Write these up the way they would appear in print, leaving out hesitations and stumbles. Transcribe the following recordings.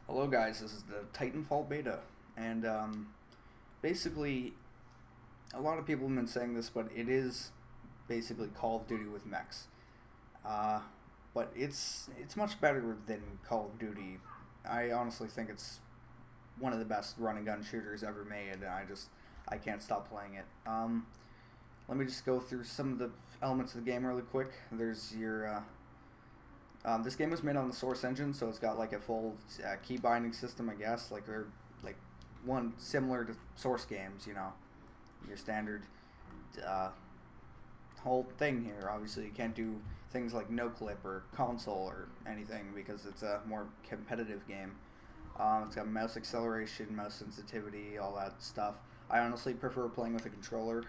Hello guys, this is the Titanfall beta, and basically, a lot of people have been saying this, but it is basically Call of Duty with mechs. Uh, but it's much better than Call of Duty. I honestly think it's one of the best run and gun shooters ever made, and I can't stop playing it. Let me just go through some of the elements of the game really quick. There's your this game was made on the Source engine, so it's got like a full key binding system, I guess. Like they're like one similar to Source games, your standard uh, whole thing here. Obviously, you can't do things like no clip or console or anything because it's a more competitive game. It's got mouse acceleration, mouse sensitivity, all that stuff. I honestly prefer playing with a controller.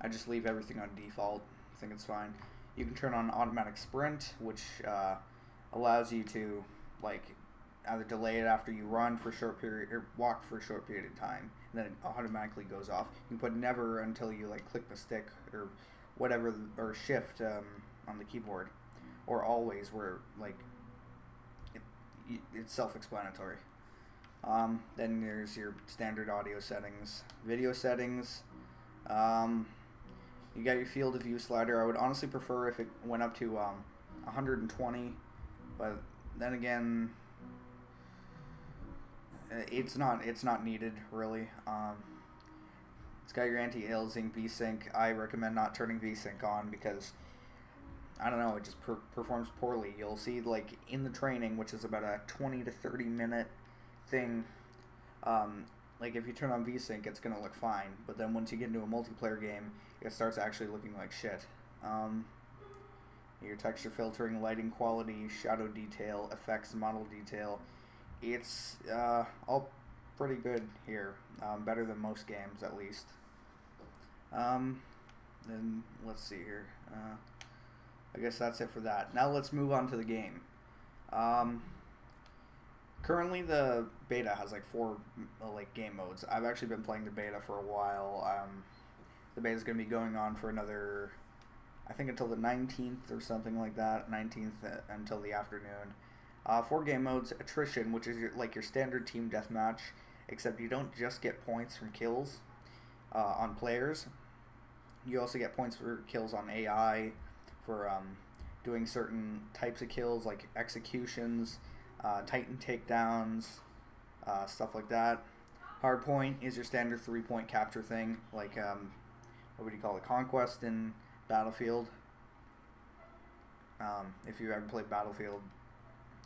I just leave everything on default. I think it's fine. You can turn on automatic sprint, which allows you to like either delay it after you run for a short period or walk for a short period of time, and then it automatically goes off. You can put never until you like click the stick or whatever, or shift on the keyboard, or always where like it's self-explanatory. Then there's your standard audio settings, video settings. You got your field of view slider. I would honestly prefer if it went up to 120, but then again, it's not needed really. It's got your anti-aliasing VSync. I recommend not turning VSync on because I don't know, it just performs poorly. You'll see like in the training, which is about a 20 to 30 minute thing. Like if you turn on VSync, it's gonna look fine, but then once you get into a multiplayer game, it starts actually looking like shit. Your texture filtering, lighting quality, shadow detail, effects, model detail, it's all pretty good here. Better than most games, at least. Then let's see here. I guess that's it for that. Now let's move on to the game. Currently, the beta has like four like game modes. I've actually been playing the beta for a while. The beta is going to be going on for another, I think, until the 19th or something like that. 19th until the afternoon. Four game modes: attrition, which is like your standard team deathmatch, except you don't just get points from kills on players. You also get points for kills on AI, for doing certain types of kills like executions, Titan takedowns, stuff like that. Hardpoint is your standard 3-point capture thing, like what would you call it, Conquest in Battlefield. If you ever played Battlefield,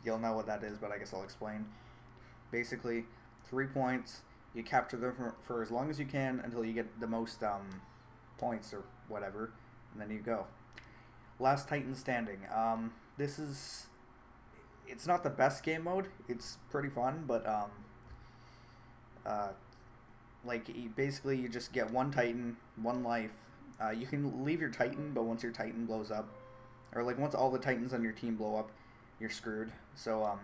you'll know what that is, but I guess I'll explain. Basically, 3 points, you capture them for as long as you can until you get the most points or whatever, and then you go. Last Titan standing. It's not the best game mode. It's pretty fun, but basically you just get one Titan, one life. You can leave your Titan, but once your Titan blows up, or like once all the Titans on your team blow up, you're screwed. So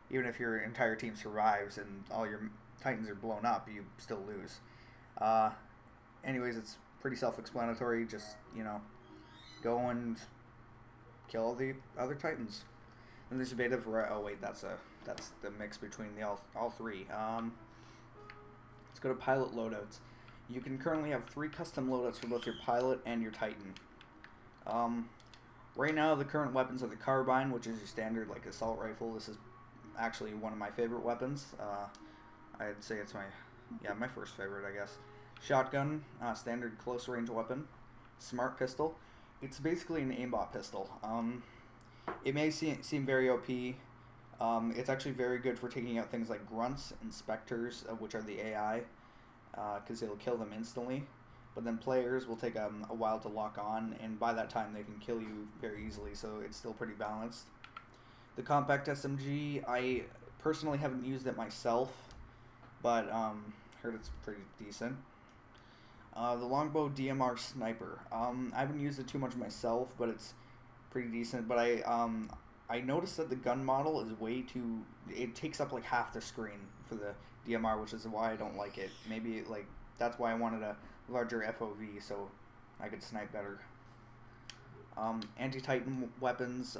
even if your entire team survives and all your Titans are blown up, you still lose. Anyways, it's pretty self-explanatory. Just go and kill all the other Titans. And there's a beta for that's the mix between all three. Let's go to pilot loadouts. You can currently have 3 custom loadouts for both your pilot and your Titan. Right now, the current weapons are the carbine, which is your standard like assault rifle. This is actually one of my favorite weapons. I'd say it's my first favorite, I guess. Shotgun, standard close range weapon. Smart pistol. It's basically an aimbot pistol. It may seem very OP. It's actually very good for taking out things like grunts and specters, which are the AI, because it'll kill them instantly. But then players will take a while to lock on, and by that time they can kill you very easily, so it's still pretty balanced. The compact SMG, I personally haven't used it myself, but heard it's pretty decent. The longbow DMR sniper. I haven't used it too much myself, but it's pretty decent. But I noticed that the gun model is way too. It takes up like half the screen for the DMR, which is why I don't like it. Maybe that's why I wanted a larger FOV so I could snipe better. Anti-Titan weapons,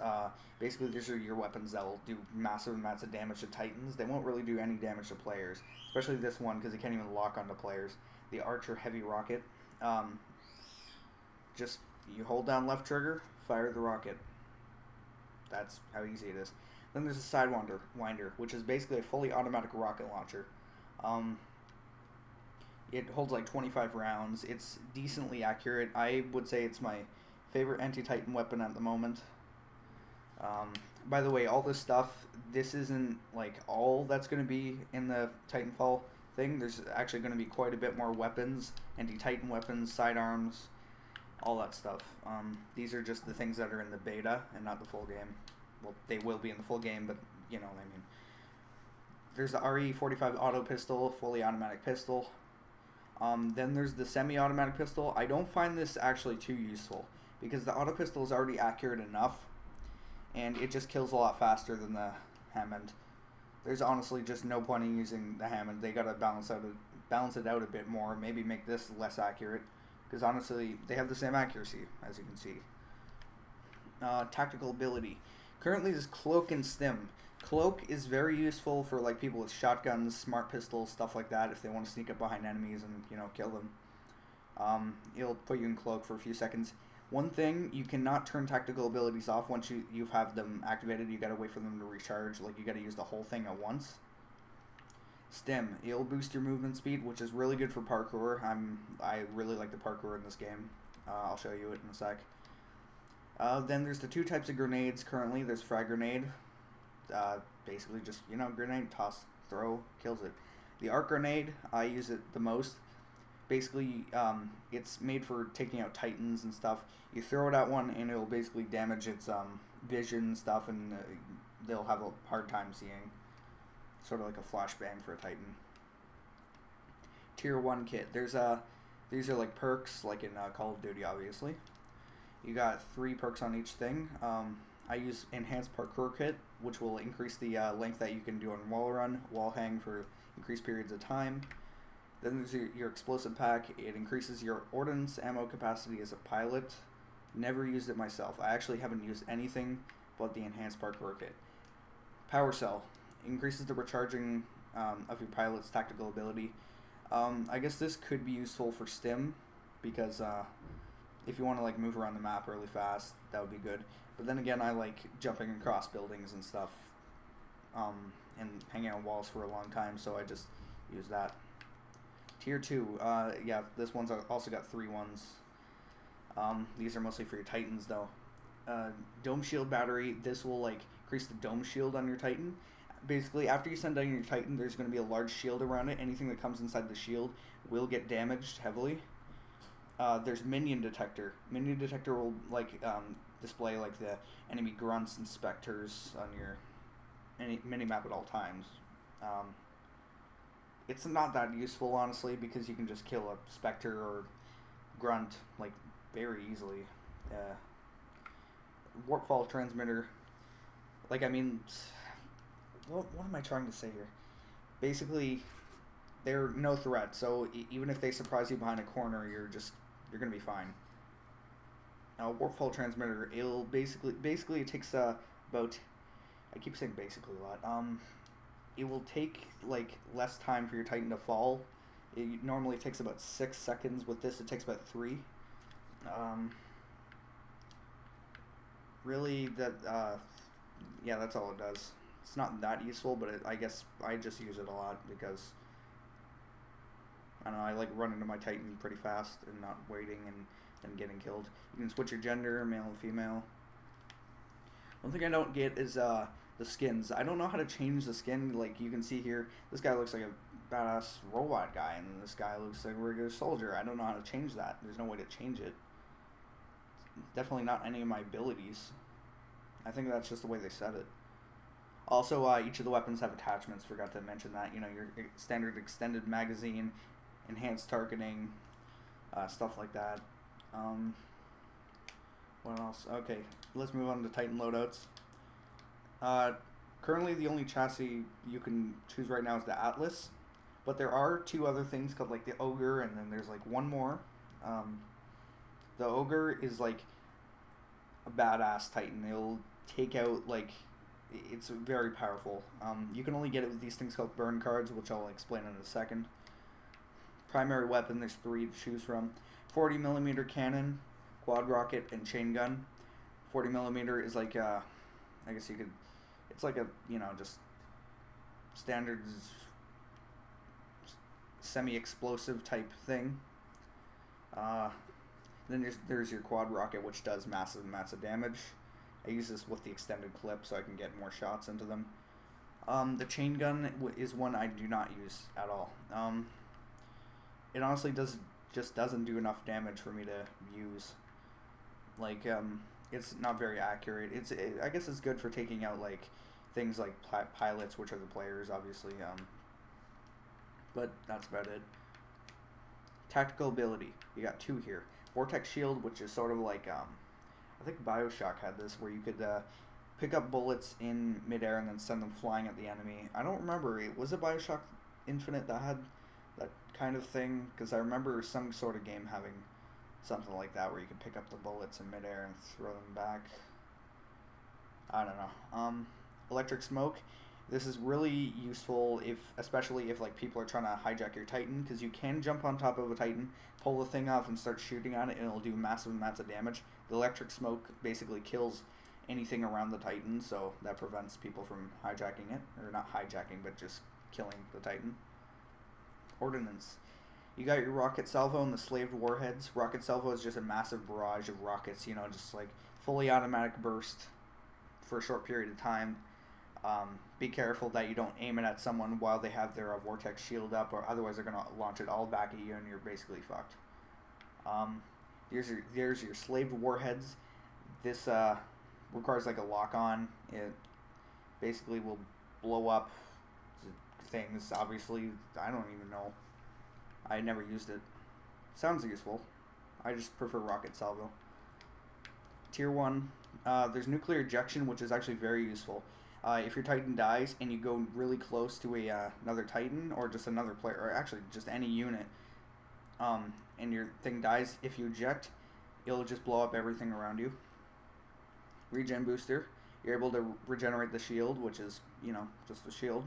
basically these are your weapons that will do massive amounts of damage to Titans. They won't really do any damage to players, especially this one because it can't even lock onto players. The Archer Heavy Rocket, just you hold down left trigger, fire the rocket. That's how easy it is. Then there's a Sidewinder, which is basically a fully automatic rocket launcher. It holds like 25 rounds. It's decently accurate. I would say it's my favorite anti-Titan weapon at the moment. By the way, all this stuff, this isn't like all that's going to be in the Titanfall thing. There's actually going to be quite a bit more weapons, anti-Titan weapons, sidearms, all that stuff. These are just the things that are in the beta and not the full game. Well, they will be in the full game, but you know what I mean. There's the RE45 auto pistol, fully automatic pistol. Then there's the semi-automatic pistol. I don't find this actually too useful because the auto pistol is already accurate enough and it just kills a lot faster than the Hammond. There's honestly just no point in using the Hammond. They gotta balance it out a bit more, maybe make this less accurate because honestly they have the same accuracy as you can see. Tactical ability. Currently there's Cloak and Stim. Cloak is very useful for like people with shotguns, smart pistols, stuff like that if they want to sneak up behind enemies and, you know, kill them. It'll put you in Cloak for a few seconds. One thing, you cannot turn tactical abilities off once you have them activated. You gotta wait for them to recharge. Like, you gotta use the whole thing at once. Stim, it'll boost your movement speed, which is really good for parkour. I really like the parkour in this game. I'll show you it in a sec. Then there's the two types of grenades currently. There's frag grenade. Basically just, you know, grenade, toss, throw, kills it. The arc grenade, I use it the most. Basically, it's made for taking out Titans and stuff. You throw it at one and it'll basically damage its vision and stuff, and they'll have a hard time seeing. Sort of like a flashbang for a Titan. Tier 1 kit. These are like perks, like in Call of Duty, obviously. You got 3 perks on each thing. I use Enhanced Parkour Kit, which will increase the length that you can do on wall run, wall hang for increased periods of time. Then there's your Explosive Pack. It increases your ordnance ammo capacity as a pilot. Never used it myself. I actually haven't used anything but the Enhanced Parkour Kit. Power Cell. Increases the recharging of your pilot's tactical ability. I guess this could be useful for Stim, because if you want to like move around the map really fast, that would be good. But then again, I like jumping across buildings and stuff, and hanging on walls for a long time, so I just use that. Tier 2, yeah, this one's also got 3 ones. These are mostly for your Titans, though. Dome Shield Battery, this will like increase the dome shield on your Titan. Basically, after you send down your Titan, there's going to be a large shield around it. Anything that comes inside the shield will get damaged heavily. There's Minion Detector. Minion Detector will like display like the enemy grunts and specters on your mini-map at all times. It's not that useful, honestly, because you can just kill a specter or grunt like very easily. Warpfall Transmitter. Like, I mean, what am I trying to say here? Basically, they're no threat, so even if they surprise you behind a corner, you're gonna be fine. Warpfall Transmitter, it'll basically it takes about, I keep saying basically a lot. It will take like less time for your Titan to fall. It normally takes about 6 seconds. With this, it takes about 3. Really, yeah, that's all it does. It's not that useful, but I guess I just use it a lot because I don't know, I like running to my Titan pretty fast and not waiting and getting killed. You can switch your gender, male and female. One thing I don't get is the skins. I don't know how to change the skin. Like, you can see here, this guy looks like a badass robot guy, and then this guy looks like a regular soldier. I don't know how to change that. There's no way to change it. Definitely not any of my abilities. I think that's just the way they said it. Also, each of the weapons have attachments. Forgot to mention that. You know, your standard extended magazine, enhanced targeting, stuff like that. What else? Okay, let's move on to Titan loadouts. Currently, the only chassis you can choose right now is the Atlas, but there are 2 other things called like the Ogre, and then there's like one more. The Ogre is like a badass Titan. It'll take out, like, it's very powerful. You can only get it with these things called burn cards, which I'll explain in a second. Primary weapon, there's 3 to choose from. 40mm cannon, quad rocket, and chain gun. 40mm is like, I guess you could, it's like a, just standard semi-explosive type thing. Then there's your quad rocket, which does massive amounts of damage. I use this with the extended clip so I can get more shots into them. The chain gun is one I do not use at all. It honestly just doesn't do enough damage for me to use. Like, it's not very accurate. I guess it's good for taking out, like, things like pilots, which are the players, obviously. But that's about it. Tactical ability. You got 2 here. Vortex shield, which is sort of like, I think Bioshock had this, where you could pick up bullets in midair and then send them flying at the enemy. I don't remember. Was it Bioshock Infinite that had that kind of thing? Because I remember some sort of game having something like that, where you could pick up the bullets in midair and throw them back. I don't know. Electric smoke. This is really useful especially if like people are trying to hijack your Titan, because you can jump on top of a Titan, pull the thing off, and start shooting on it, and it'll do massive amounts of damage. The electric smoke basically kills anything around the Titan, so that prevents people from hijacking it, or not hijacking, but just killing the Titan. Ordnance. You got your rocket salvo and the slaved warheads. Rocket salvo is just a massive barrage of rockets, just like fully automatic burst for a short period of time. Be careful that you don't aim it at someone while they have their vortex shield up, or otherwise they're going to launch it all back at you and you're basically fucked. There's your slaved warheads. This requires like a lock-on. It basically will blow up things. Obviously, I don't even know. I never used it. Sounds useful. I just prefer rocket salvo. Tier 1. There's nuclear ejection, which is actually very useful. If your Titan dies and you go really close to another Titan, or just another player, or actually just any unit, and your thing dies, if you eject, it'll just blow up everything around you. Regen booster. You're able to regenerate the shield, which is, just the shield.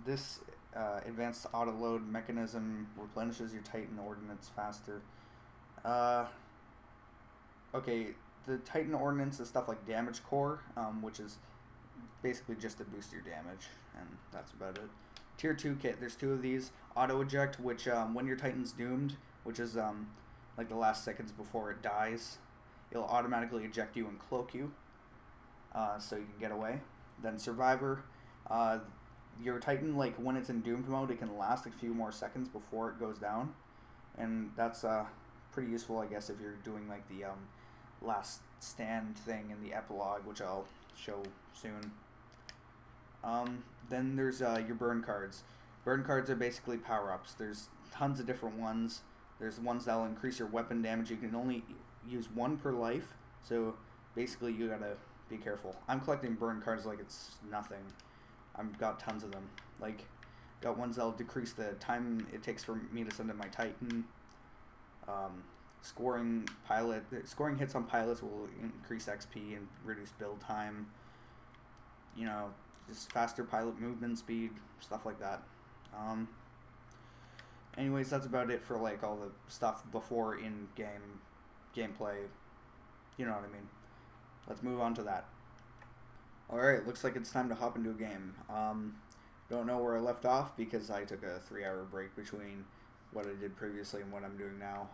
This advanced autoload mechanism replenishes your Titan ordnance faster. Okay, the Titan ordnance is stuff like damage core, which is basically just to boost your damage, and that's about it. Tier 2 kit, there's 2 of these. Auto eject, which when your Titan's doomed, which is like the last seconds before it dies, it'll automatically eject you and cloak you, so you can get away. Then survivor, your Titan, like when it's in doomed mode, it can last a few more seconds before it goes down, and that's pretty useful, I guess, if you're doing like the last stand thing in the epilogue, which I'll show soon. Then there's your burn cards. Burn cards are basically power-ups. There's tons of different ones. There's ones that'll increase your weapon damage. You can only use 1 per life, so basically you gotta be careful. I'm collecting burn cards like it's nothing. I've got tons of them. Like, got ones that'll decrease the time it takes for me to send in my Titan. Scoring hits on pilots will increase XP and reduce build time. Just faster pilot movement speed, stuff like that. Anyways, that's about it for like all the stuff before in-game gameplay. You know what I mean. Let's move on to that. Alright, looks like it's time to hop into a game. Don't know where I left off because I took a 3-hour break between what I did previously and what I'm doing now.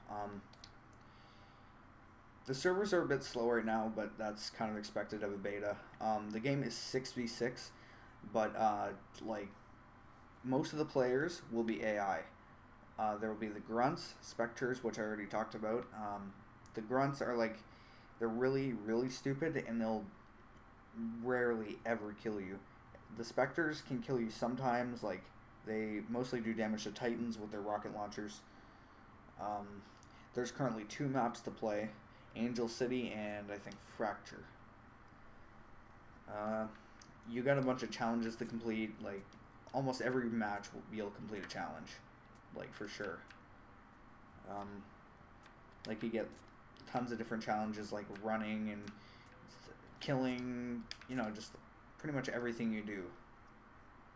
The servers are a bit slow right now, but that's kind of expected of a beta. The game is 6v6, but like most of the players will be AI. There will be the grunts, specters, which I already talked about. The grunts are like, they're really, really stupid, and they'll rarely ever kill you. The specters can kill you sometimes, like they mostly do damage to Titans with their rocket launchers. There's currently 2 maps to play. Angel City and I think Fracture. You got a bunch of challenges to complete. Like almost every match you'll complete a challenge, like for sure. Like you get tons of different challenges like running and killing, you know, just pretty much everything you do.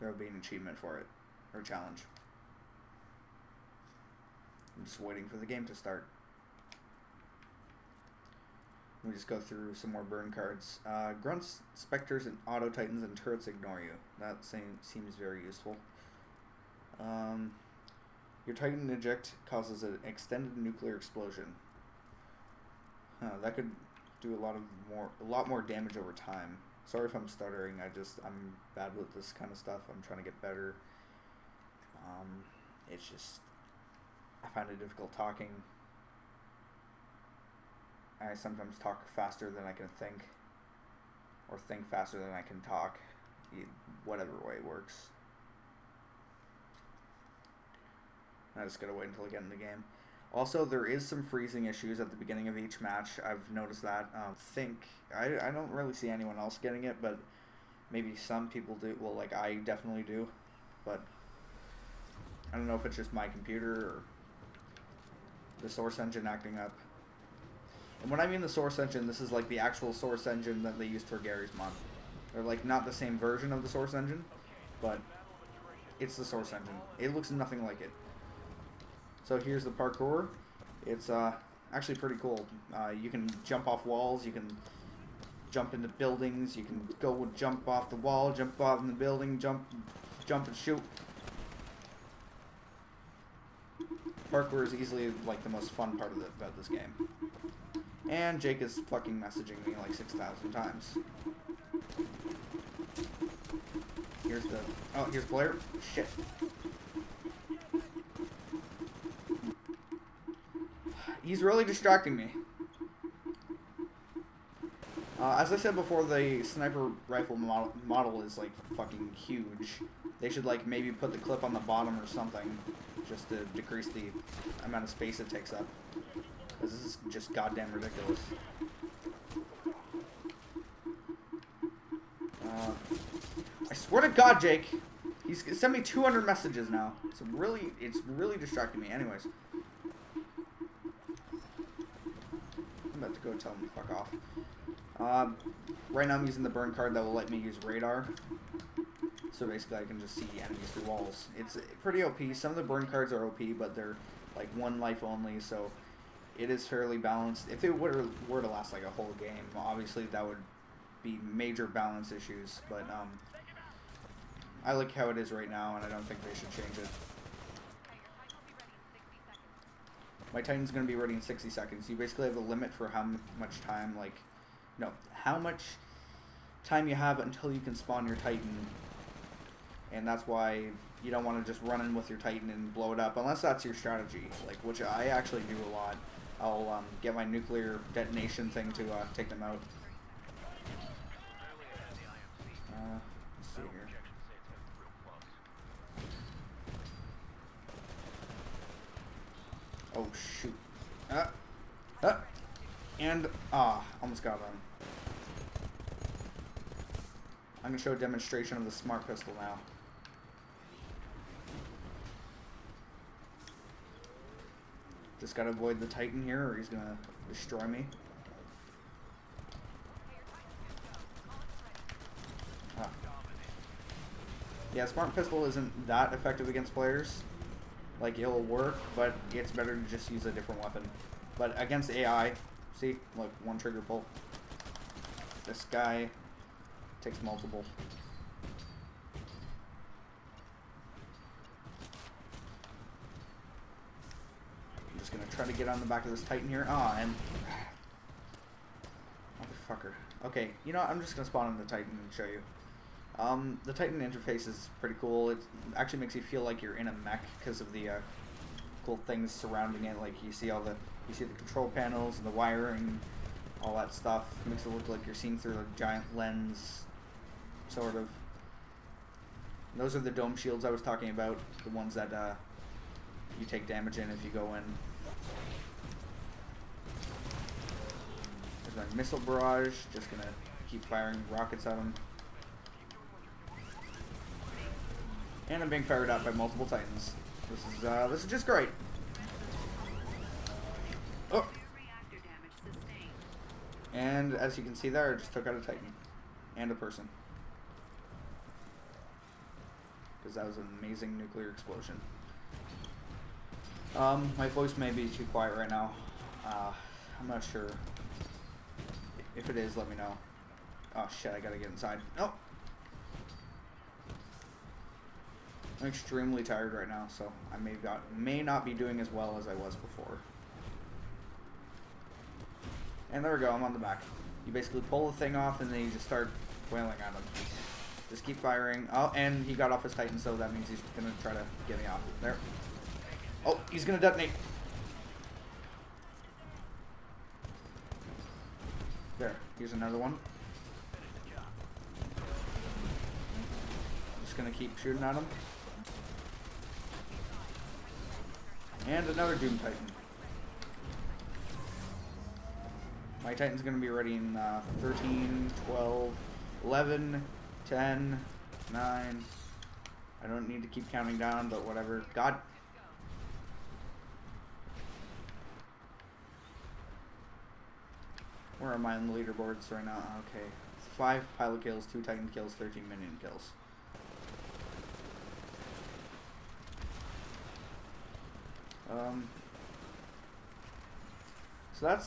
There will be an achievement for it, or challenge. I'm just waiting for the game to start. Let me just go through some more burn cards. Grunts, Spectres, and Auto Titans and Turrets ignore you. That seems very useful. Your Titan eject causes an extended nuclear explosion. That could do a lot more damage over time. Sorry if I'm stuttering. I'm bad with this kind of stuff. I'm trying to get better. It's just, I find it difficult talking. I sometimes talk faster than I can think, or think faster than I can talk, whatever way it works. I just gotta wait until I get in the game. Also, there is some freezing issues at the beginning of each match. I've noticed that. I don't really see anyone else getting it, but maybe some people do. Well, like I definitely do, but I don't know if it's just my computer or the source engine acting up. And when I mean the source engine, this is like the actual source engine that they used for Gary's mod. They're like not the same version of the source engine, but it's the source engine. It looks nothing like it. So here's the parkour. It's actually pretty cool. You can jump off walls, you can jump into buildings, you can go jump off the wall, jump off in the building, jump and shoot. Parkour is easily like the most fun part about this game. And Jake is fucking messaging me like 6,000 times. Here's Blair. Shit. He's really distracting me. As I said before, the sniper rifle model is like fucking huge. They should like maybe put the clip on the bottom or something, just to decrease the amount of space it takes up. Because this is just goddamn ridiculous. I swear to God, Jake, he's sent me 200 messages now. It's really distracting me. Anyways, I'm about to go tell him to fuck off. Right now I'm using the burn card that will let me use radar. So basically I can just see enemies through walls. It's pretty OP. Some of the burn cards are OP, but they're like one life only, so it is fairly balanced. If it were to last like a whole game, obviously that would be major balance issues, but I like how it is right now, and I don't think they should change it. My Titan's going to be ready in 60 seconds. You basically have a limit for how much time, how much time you have until you can spawn your Titan, and that's why you don't want to just run in with your Titan and blow it up, unless that's your strategy, like which I actually do a lot. I'll get my nuclear detonation thing to take them out. Let's see here. Oh shoot! And almost got him. I'm gonna show a demonstration of the smart pistol now. Just gotta avoid the Titan here, or he's gonna destroy me. Yeah, smart pistol isn't that effective against players. Like, it'll work, but it's better to just use a different weapon. But against AI, see, look, one trigger pull. This guy takes multiple. I'm just gonna try to get on the back of this Titan here. And motherfucker. Okay, you know what? I'm just gonna spawn on the Titan and show you. The Titan interface is pretty cool. It actually makes you feel like you're in a mech because of the cool things surrounding it. Like you see the control panels and the wiring, all that stuff. It makes it look like you're seeing through a giant lens, sort of. And those are the dome shields I was talking about. The ones that you take damage in if you go in. There's my missile barrage. Just gonna keep firing rockets at them. And I'm being fired at by multiple Titans. This is just great. Oh, And as you can see there, I just took out a Titan. And a person. Because that was an amazing nuclear explosion. My voice may be too quiet right now. I'm not sure. If it is, let me know. Oh shit, I gotta get inside. Oh! I'm extremely tired right now, so I may not be doing as well as I was before. And there we go, I'm on the back. You basically pull the thing off and then you just start wailing at him. Just keep firing. Oh, and he got off his Titan, so that means he's gonna try to get me off. There. Oh, he's gonna detonate. There, here's another one. Just gonna keep shooting at him. And another Doom Titan. My Titan's gonna be ready in 13, 12, 11, 10, 9. I don't need to keep counting down, but whatever. God. Where am I on the leaderboards right now? Okay. 5 pilot kills, 2 Titan kills, 13 minion kills. So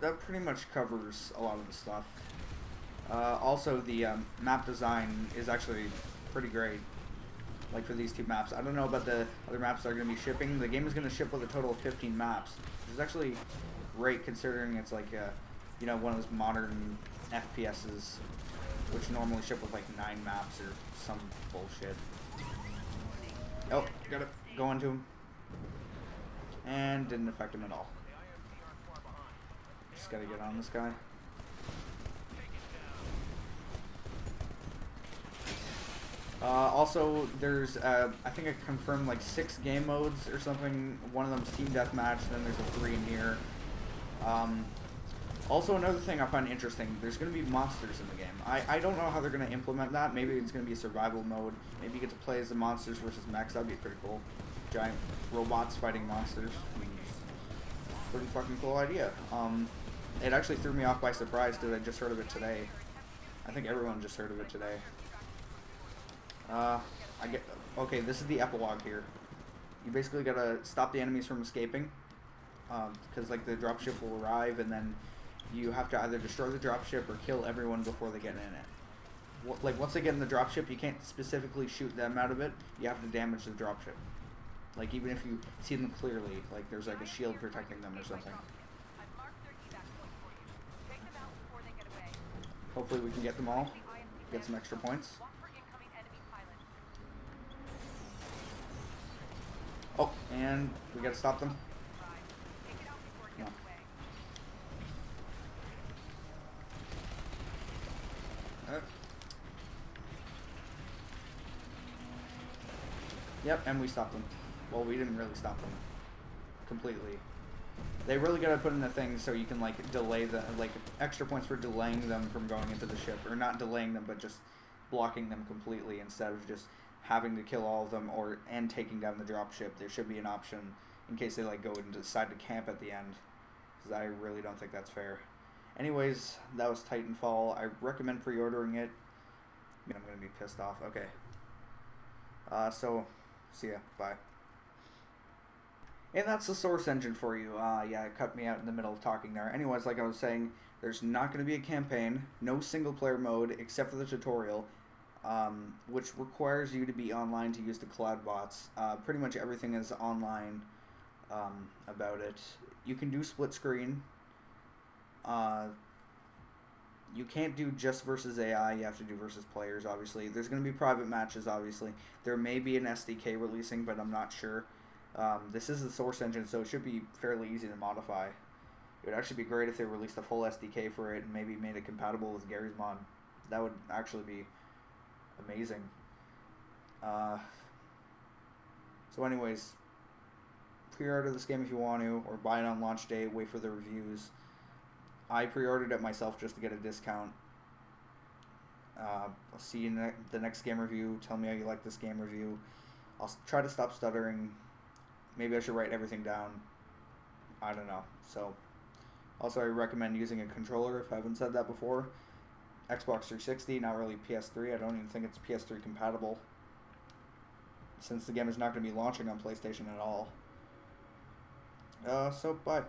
that pretty much covers a lot of the stuff. Also, the map design is actually pretty great. Like for these 2 maps. I don't know about the other maps that are going to be shipping. The game is going to ship with a total of 15 maps, which is actually great considering it's like you know, one of those modern FPSs, which normally ship with like 9 maps or some bullshit. Oh, gotta go into him. And didn't affect him at all. Just gotta get on this guy. Also, there's, I think I confirmed like 6 game modes or something. One of them's Team Deathmatch, then there's a 3 in here. Also, another thing I find interesting, there's going to be monsters in the game. I don't know how they're going to implement that. Maybe it's going to be a survival mode. Maybe you get to play as the monsters versus mechs. That would be pretty cool. Giant robots fighting monsters. Pretty fucking cool idea. It actually threw me off by surprise because I just heard of it today. I think everyone just heard of it today. Okay, this is the epilogue here. You basically gotta stop the enemies from escaping. Because like the dropship will arrive and then you have to either destroy the dropship or kill everyone before they get in it. Like once they get in the dropship, you can't specifically shoot them out of it. You have to damage the dropship. Like even if you see them clearly, like there's like a shield protecting them or something. Hopefully we can get them all. Get some extra points. Oh, and we gotta stop them. No. Yep, and we stopped them. Well, we didn't really stop them completely. They really gotta put in a thing so you can like delay the extra points for delaying them from going into the ship, or not delaying them, but just blocking them completely instead of just having to kill all of them and taking down the dropship. There should be an option in case they like go and decide to camp at the end, because I really don't think that's fair. Anyways, that was Titanfall. I recommend pre-ordering it. I mean, I'm gonna be pissed off. Okay. So, see ya. Bye. And that's the source engine for you. Yeah, it cut me out in the middle of talking there. Anyways, like I was saying, there's not going to be a campaign, no single player mode except for the tutorial, which requires you to be online to use the cloud bots. Pretty much everything is online about it. You can do split screen. You can't do just versus AI, you have to do versus players, obviously. There's going to be private matches, obviously. There may be an SDK releasing, but I'm not sure. This is the source engine, so it should be fairly easy to modify. It would actually be great if they released a full SDK for it and maybe made it compatible with Gary's mod. That would actually be amazing. So anyways, pre-order this game if you want to, or buy it on launch day, wait for the reviews. I pre-ordered it myself just to get a discount. I'll see you in the next game review. Tell me how you like this game review. I'll try to stop stuttering. Maybe I should write everything down. I don't know. So, Also, I recommend using a controller if I haven't said that before. Xbox 360, not really PS3. I don't even think it's PS3 compatible, since the game is not going to be launching on PlayStation at all. So, bye.